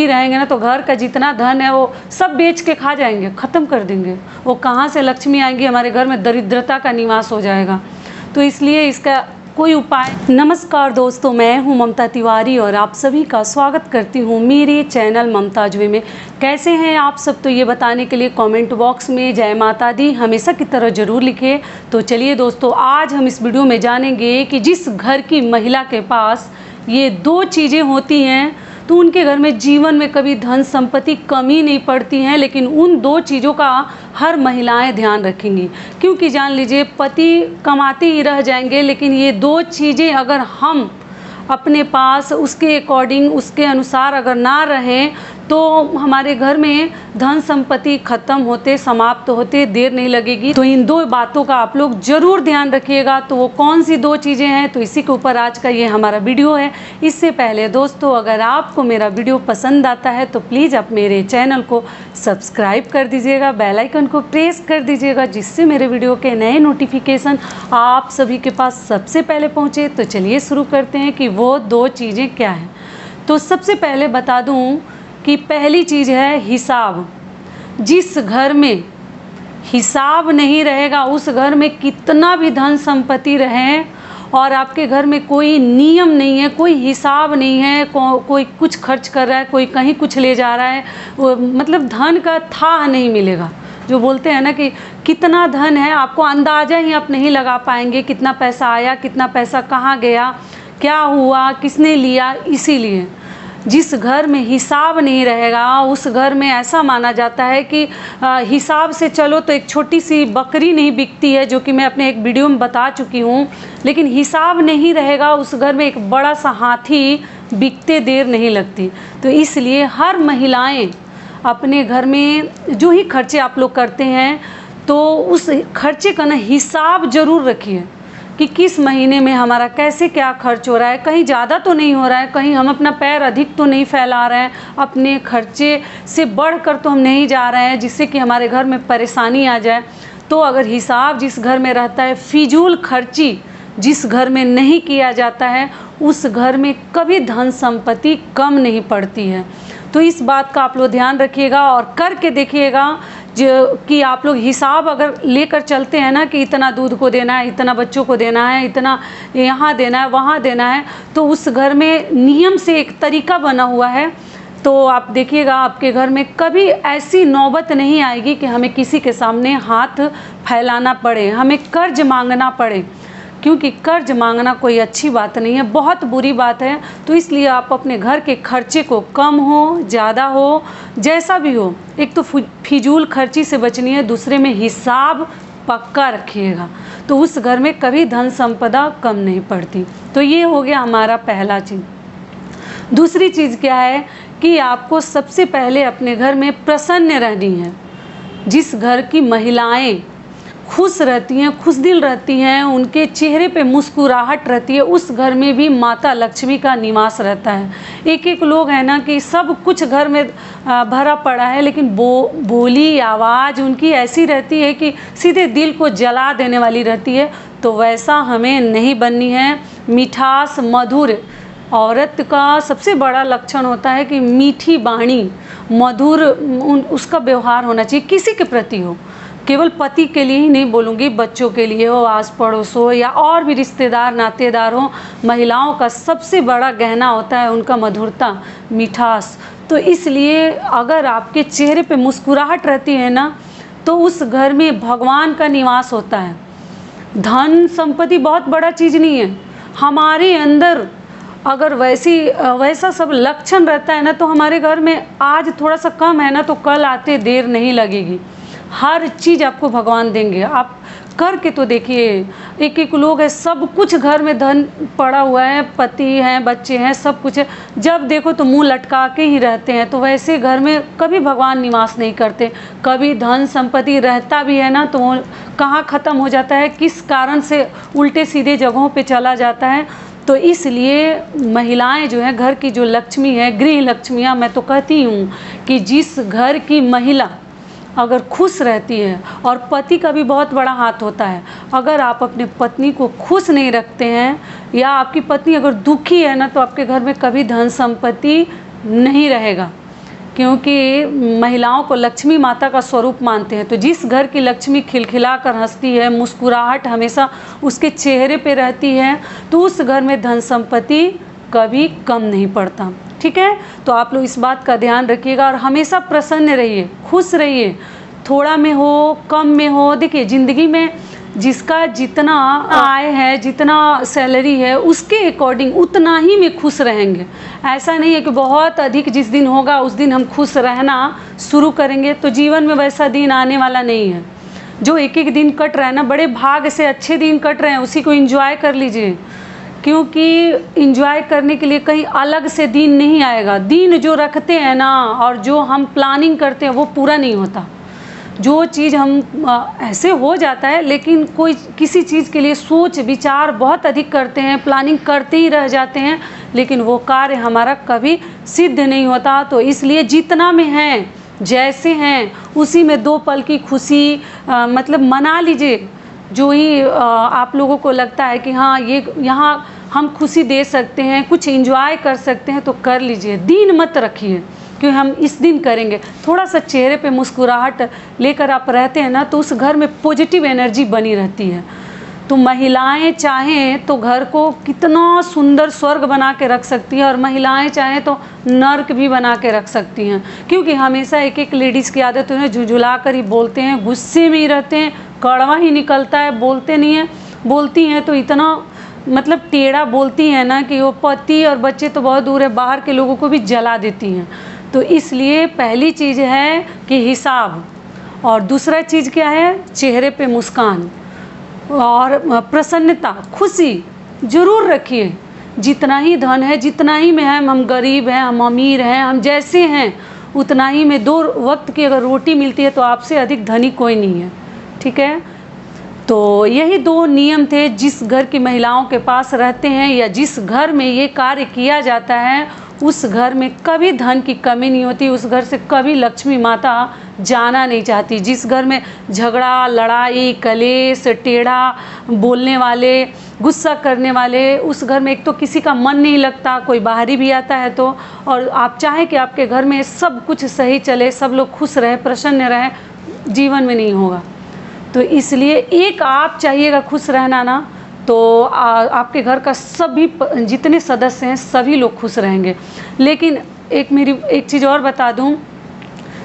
रहेंगे ना तो घर का जितना धन है वो सब बेच के खा जाएंगे, ख़त्म कर देंगे। वो कहाँ से लक्ष्मी आएंगी, हमारे घर में दरिद्रता का निवास हो जाएगा। तो इसलिए इसका कोई उपाय। नमस्कार दोस्तों, मैं हूं ममता तिवारी और आप सभी का स्वागत करती हूं मेरे चैनल ममताज वे में। कैसे हैं आप सब, तो ये बताने के लिए कमेंट बॉक्स में जय माता दी हमेशा की तरह ज़रूर लिखिए। तो चलिए दोस्तों, आज हम इस वीडियो में जानेंगे कि जिस घर की महिला के पास ये दो चीज़ें होती हैं तो उनके घर में जीवन में कभी धन संपत्ति कमी नहीं पड़ती हैं। लेकिन उन दो चीज़ों का हर महिलाएं ध्यान रखेंगी, क्योंकि जान लीजिए पति कमाते ही रह जाएंगे, लेकिन ये दो चीज़ें अगर हम अपने पास उसके अकॉर्डिंग उसके अनुसार अगर ना रहें तो हमारे घर में धन संपत्ति ख़त्म होते समाप्त होते देर नहीं लगेगी। तो इन दो बातों का आप लोग ज़रूर ध्यान रखिएगा। तो वो कौन सी दो चीज़ें हैं, तो इसी के ऊपर आज का ये हमारा वीडियो है। इससे पहले दोस्तों, अगर आपको मेरा वीडियो पसंद आता है तो प्लीज़ आप मेरे चैनल को सब्सक्राइब कर दीजिएगा, बेल आइकन को प्रेस कर दीजिएगा, जिससे मेरे वीडियो के नए नोटिफिकेशन आप सभी के पास सबसे पहले पहुँचे। तो चलिए शुरू करते हैं कि वो दो चीज़ें क्या हैं। तो सबसे पहले बता दूं कि पहली चीज़ है हिसाब। जिस घर में हिसाब नहीं रहेगा, उस घर में कितना भी धन संपत्ति रहे और आपके घर में कोई नियम नहीं है, कोई हिसाब नहीं है, कोई कुछ खर्च कर रहा है, कोई कहीं कुछ ले जा रहा है, वो मतलब धन का था नहीं मिलेगा। जो बोलते हैं ना कि कितना धन है, आपको अंदाज़ा ही आप नहीं लगा पाएंगे, कितना पैसा आया, कितना पैसा कहाँ गया, क्या हुआ, किसने लिया। इसीलिए जिस घर में हिसाब नहीं रहेगा उस घर में ऐसा माना जाता है कि हिसाब से चलो तो एक छोटी सी बकरी नहीं बिकती है, जो कि मैं अपने एक वीडियो में बता चुकी हूँ। लेकिन हिसाब नहीं रहेगा उस घर में एक बड़ा सा हाथी बिकते देर नहीं लगती। तो इसलिए हर महिलाएं अपने घर में जो ही खर्चे आप लोग करते हैं तो उस खर्चे का ना हिसाब ज़रूर रखिए कि किस महीने में हमारा कैसे क्या खर्च हो रहा है, कहीं ज़्यादा तो नहीं हो रहा है, कहीं हम अपना पैर अधिक तो नहीं फैला रहे हैं, अपने खर्चे से बढ़कर तो हम नहीं जा रहे हैं जिससे कि हमारे घर में परेशानी आ जाए। तो अगर हिसाब जिस घर में रहता है, फिजूल खर्ची जिस घर में नहीं किया जाता है, उस घर में कभी धन संपत्ति कम नहीं पड़ती है। तो इस बात का आप लोग ध्यान रखिएगा और करके देखिएगा जो कि आप लोग हिसाब अगर लेकर चलते हैं ना कि इतना दूध को देना है, इतना बच्चों को देना है, इतना यहाँ देना है, वहाँ देना है, तो उस घर में नियम से एक तरीका बना हुआ है। तो आप देखिएगा आपके घर में कभी ऐसी नौबत नहीं आएगी कि हमें किसी के सामने हाथ फैलाना पड़े, हमें कर्ज मांगना पड़े, क्योंकि कर्ज मांगना कोई अच्छी बात नहीं है, बहुत बुरी बात है। तो इसलिए आप अपने घर के खर्चे को कम हो ज़्यादा हो जैसा भी हो, एक तो फिजूल खर्ची से बचनी है, दूसरे में हिसाब पक्का रखिएगा, तो उस घर में कभी धन संपदा कम नहीं पड़ती। तो ये हो गया हमारा पहला चीज़। दूसरी चीज़ क्या है कि आपको सबसे पहले अपने घर में प्रसन्न रहनी है। जिस घर की महिलाएं खुश रहती हैं, खुश दिल रहती हैं, उनके चेहरे पे मुस्कुराहट रहती है, उस घर में भी माता लक्ष्मी का निवास रहता है। एक एक लोग हैं ना कि सब कुछ घर में भरा पड़ा है, लेकिन बोली आवाज़ उनकी ऐसी रहती है कि सीधे दिल को जला देने वाली रहती है। तो वैसा हमें नहीं बननी है। मिठास मधुर औरत का सबसे बड़ा लक्षण होता है कि मीठी बाणी मधुर उसका व्यवहार होना चाहिए, किसी के प्रति हो, केवल पति के लिए ही नहीं बोलूँगी, बच्चों के लिए हो, आस पड़ोस हो, या और भी रिश्तेदार नातेदार हो। महिलाओं का सबसे बड़ा गहना होता है उनका मधुरता, मिठास। तो इसलिए अगर आपके चेहरे पे मुस्कुराहट रहती है ना, तो उस घर में भगवान का निवास होता है। धन संपत्ति बहुत बड़ा चीज़ नहीं है, हमारे अंदर अगर वैसा सब लक्षण रहता है ना, तो हमारे घर में आज थोड़ा सा कम है ना, तो कल आते देर नहीं लगेगी। हर चीज़ आपको भगवान देंगे, आप करके तो देखिए। एक एक लोग है, सब कुछ घर में धन पड़ा हुआ है, पति हैं, बच्चे हैं, सब कुछ है, जब देखो तो मुंह लटका के ही रहते हैं। तो वैसे घर में कभी भगवान निवास नहीं करते। कभी धन संपत्ति रहता भी है ना, तो वो कहाँ ख़त्म हो जाता है, किस कारण से उल्टे सीधे जगहों पे चला जाता है। तो इसलिए महिलाएं जो हैं, घर की जो लक्ष्मी है, गृह लक्ष्मियाँ, मैं तो कहती हूँ कि जिस घर की महिला अगर खुश रहती है, और पति का भी बहुत बड़ा हाथ होता है, अगर आप अपने पत्नी को खुश नहीं रखते हैं या आपकी पत्नी अगर दुखी है ना, तो आपके घर में कभी धन संपत्ति नहीं रहेगा। क्योंकि महिलाओं को लक्ष्मी माता का स्वरूप मानते हैं। तो जिस घर की लक्ष्मी खिलखिला कर हंसती है, मुस्कुराहट हमेशा उसके चेहरे पे रहती है, तो उस घर में धन संपत्ति कभी कम नहीं पड़ता। ठीक है, तो आप लोग इस बात का ध्यान रखिएगा और हमेशा प्रसन्न रहिए, खुश रहिए, थोड़ा में हो कम में हो। देखिए ज़िंदगी में जिसका जितना आय है, जितना सैलरी है, उसके अकॉर्डिंग उतना ही में खुश रहेंगे। ऐसा नहीं है कि बहुत अधिक जिस दिन होगा उस दिन हम खुश रहना शुरू करेंगे, तो जीवन में वैसा दिन आने वाला नहीं है। जो एक एक दिन कट रहा है ना, बड़े भाग से अच्छे दिन कट रहे हैं, उसी को एंजॉय कर लीजिए, क्योंकि एंजॉय करने के लिए कहीं अलग से दिन नहीं आएगा। दिन जो रखते हैं ना और जो हम प्लानिंग करते हैं वो पूरा नहीं होता। जो चीज़ हम ऐसे हो जाता है, लेकिन कोई किसी चीज़ के लिए सोच विचार बहुत अधिक करते हैं, प्लानिंग करते ही रह जाते हैं, लेकिन वो कार्य हमारा कभी सिद्ध नहीं होता। तो इसलिए जितना में हैं, जैसे हैं, उसी में 2 पल की खुशी मतलब मना लीजिए। जो ही आप लोगों को लगता है कि हाँ ये यहाँ हम खुशी दे सकते हैं, कुछ एंजॉय कर सकते हैं, तो कर लीजिए। दिन मत रखिए कि हम इस दिन करेंगे। थोड़ा सा चेहरे पे मुस्कुराहट लेकर आप रहते हैं ना, तो उस घर में पॉजिटिव एनर्जी बनी रहती है। तो महिलाएं चाहें तो घर को कितना सुंदर स्वर्ग बना के रख सकती हैं, और महिलाएं चाहें तो नर्क भी बना के रख सकती हैं। क्योंकि हमेशा एक एक लेडीज़ की आदत है, झुझुला कर ही बोलते हैं, गुस्से में ही रहते हैं, कड़वा ही निकलता है, बोलते नहीं हैं। बोलती हैं तो इतना मतलब टेढ़ा बोलती हैं ना कि वो पति और बच्चे तो बहुत दूर है, बाहर के लोगों को भी जला देती हैं। तो इसलिए पहली चीज़ है कि हिसाब, और दूसरा चीज़ क्या है, चेहरे पे मुस्कान और प्रसन्नता, खुशी ज़रूर रखिए। जितना ही धन है, जितना ही में है, हम गरीब हैं, हम अमीर हैं, हम जैसे हैं उतना ही में 2 वक्त की अगर रोटी मिलती है तो आपसे अधिक धनी कोई नहीं है। ठीक है, तो यही 2 नियम थे जिस घर की महिलाओं के पास रहते हैं, या जिस घर में ये कार्य किया जाता है उस घर में कभी धन की कमी नहीं होती, उस घर से कभी लक्ष्मी माता जाना नहीं चाहती। जिस घर में झगड़ा, लड़ाई, कलेश, टेढ़ा बोलने वाले, गुस्सा करने वाले, उस घर में एक तो किसी का मन नहीं लगता, कोई बाहरी भी आता है तो। और आप चाहें कि आपके घर में सब कुछ सही चले, सब लोग खुश रहे, प्रसन्न रहे, जीवन में नहीं होगा। तो इसलिए एक आप चाहिएगा खुश रहना ना, तो आपके घर का सभी जितने सदस्य हैं सभी लोग खुश रहेंगे। लेकिन एक चीज़ और बता दूं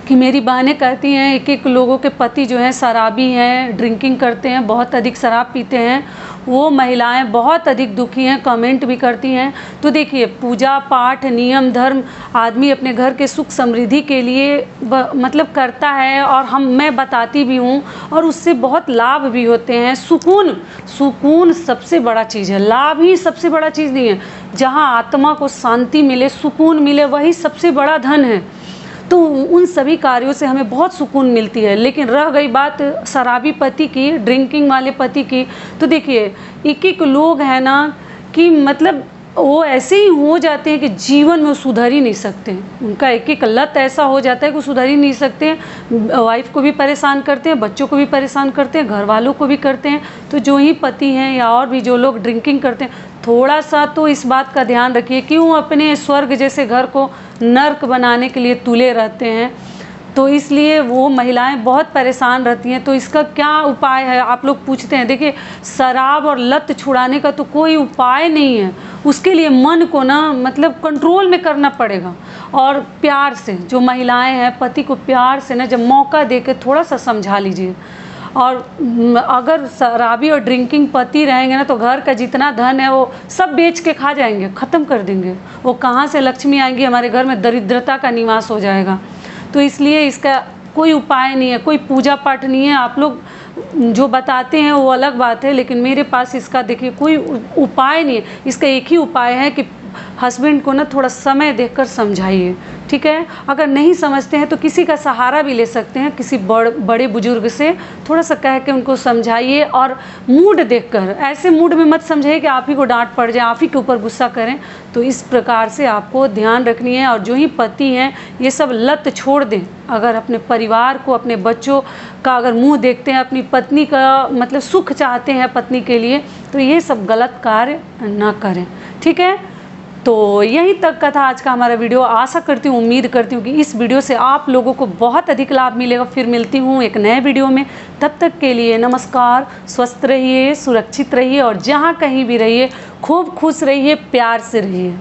कि मेरी बहनें कहती हैं एक एक लोगों के पति जो हैं शराबी हैं, ड्रिंकिंग करते हैं, बहुत अधिक शराब पीते हैं, वो महिलाएं बहुत अधिक दुखी हैं, कमेंट भी करती हैं। तो देखिए, पूजा पाठ, नियम धर्म आदमी अपने घर के सुख समृद्धि के लिए मतलब करता है, और मैं बताती भी हूँ, और उससे बहुत लाभ भी होते हैं। सुकून सबसे बड़ा चीज़ है, लाभ ही सबसे बड़ा चीज़ नहीं है। जहाँ आत्मा को शांति मिले, सुकून मिले, वही सबसे बड़ा धन है। तो उन सभी कार्यों से हमें बहुत सुकून मिलती है। लेकिन रह गई बात शराबी पति की, ड्रिंकिंग वाले पति की, तो देखिए एक एक लोग हैं ना कि मतलब वो ऐसे ही हो जाते हैं कि जीवन में सुधर ही नहीं सकते। उनका एक एक लत ऐसा हो जाता है कि सुधर ही नहीं सकते। वाइफ को भी परेशान करते हैं, बच्चों को भी परेशान करते हैं, घर वालों को भी करते हैं। तो जो ही पति हैं या और भी जो लोग ड्रिंकिंग करते हैं, थोड़ा सा तो इस बात का ध्यान रखिए, क्यों अपने स्वर्ग जैसे घर को नर्क बनाने के लिए तुले रहते हैं। तो इसलिए वो महिलाएं बहुत परेशान रहती हैं। तो इसका क्या उपाय है, आप लोग पूछते हैं। देखिए, शराब और लत छुड़ाने का तो कोई उपाय नहीं है। उसके लिए मन को ना मतलब कंट्रोल में करना पड़ेगा, और प्यार से जो महिलाएं हैं पति को प्यार से ना जब मौका दे के थोड़ा सा समझा लीजिए। और अगर शराबी और ड्रिंकिंग पति रहेंगे ना, तो घर का जितना धन है वो सब बेच के खा जाएंगे, ख़त्म कर देंगे। वो कहाँ से लक्ष्मी आएंगी, हमारे घर में दरिद्रता का निवास हो जाएगा। तो इसलिए इसका कोई उपाय नहीं है, कोई पूजा पाठ नहीं है। आप लोग जो बताते हैं वो अलग बात है, लेकिन मेरे पास इसका देखिए कोई उपाय नहीं है। इसका एक ही उपाय है कि हस्बैंड को ना थोड़ा समय देकर समझाइए। ठीक है, अगर नहीं समझते हैं तो किसी का सहारा भी ले सकते हैं, किसी बड़े बुजुर्ग से थोड़ा सा कह के उनको समझाइए। और मूड देखकर, ऐसे मूड में मत समझाइए कि आप ही को डांट पड़ जाए, आप ही के ऊपर गुस्सा करें। तो इस प्रकार से आपको ध्यान रखनी है। और जो ही पति हैं ये सब लत छोड़ दें। अगर अपने परिवार को, अपने बच्चों का अगर मुँह देखते हैं, अपनी पत्नी का मतलब सुख चाहते हैं पत्नी के लिए, तो ये सब गलत कार्य ना करें। ठीक है, तो यहीं तक का था आज का हमारा वीडियो। आशा करती हूँ, उम्मीद करती हूँ कि इस वीडियो से आप लोगों को बहुत अधिक लाभ मिलेगा। फिर मिलती हूँ एक नए वीडियो में, तब तक के लिए नमस्कार। स्वस्थ रहिए, सुरक्षित रहिए और जहाँ कहीं भी रहिए खूब खुश रहिए, प्यार से रहिए।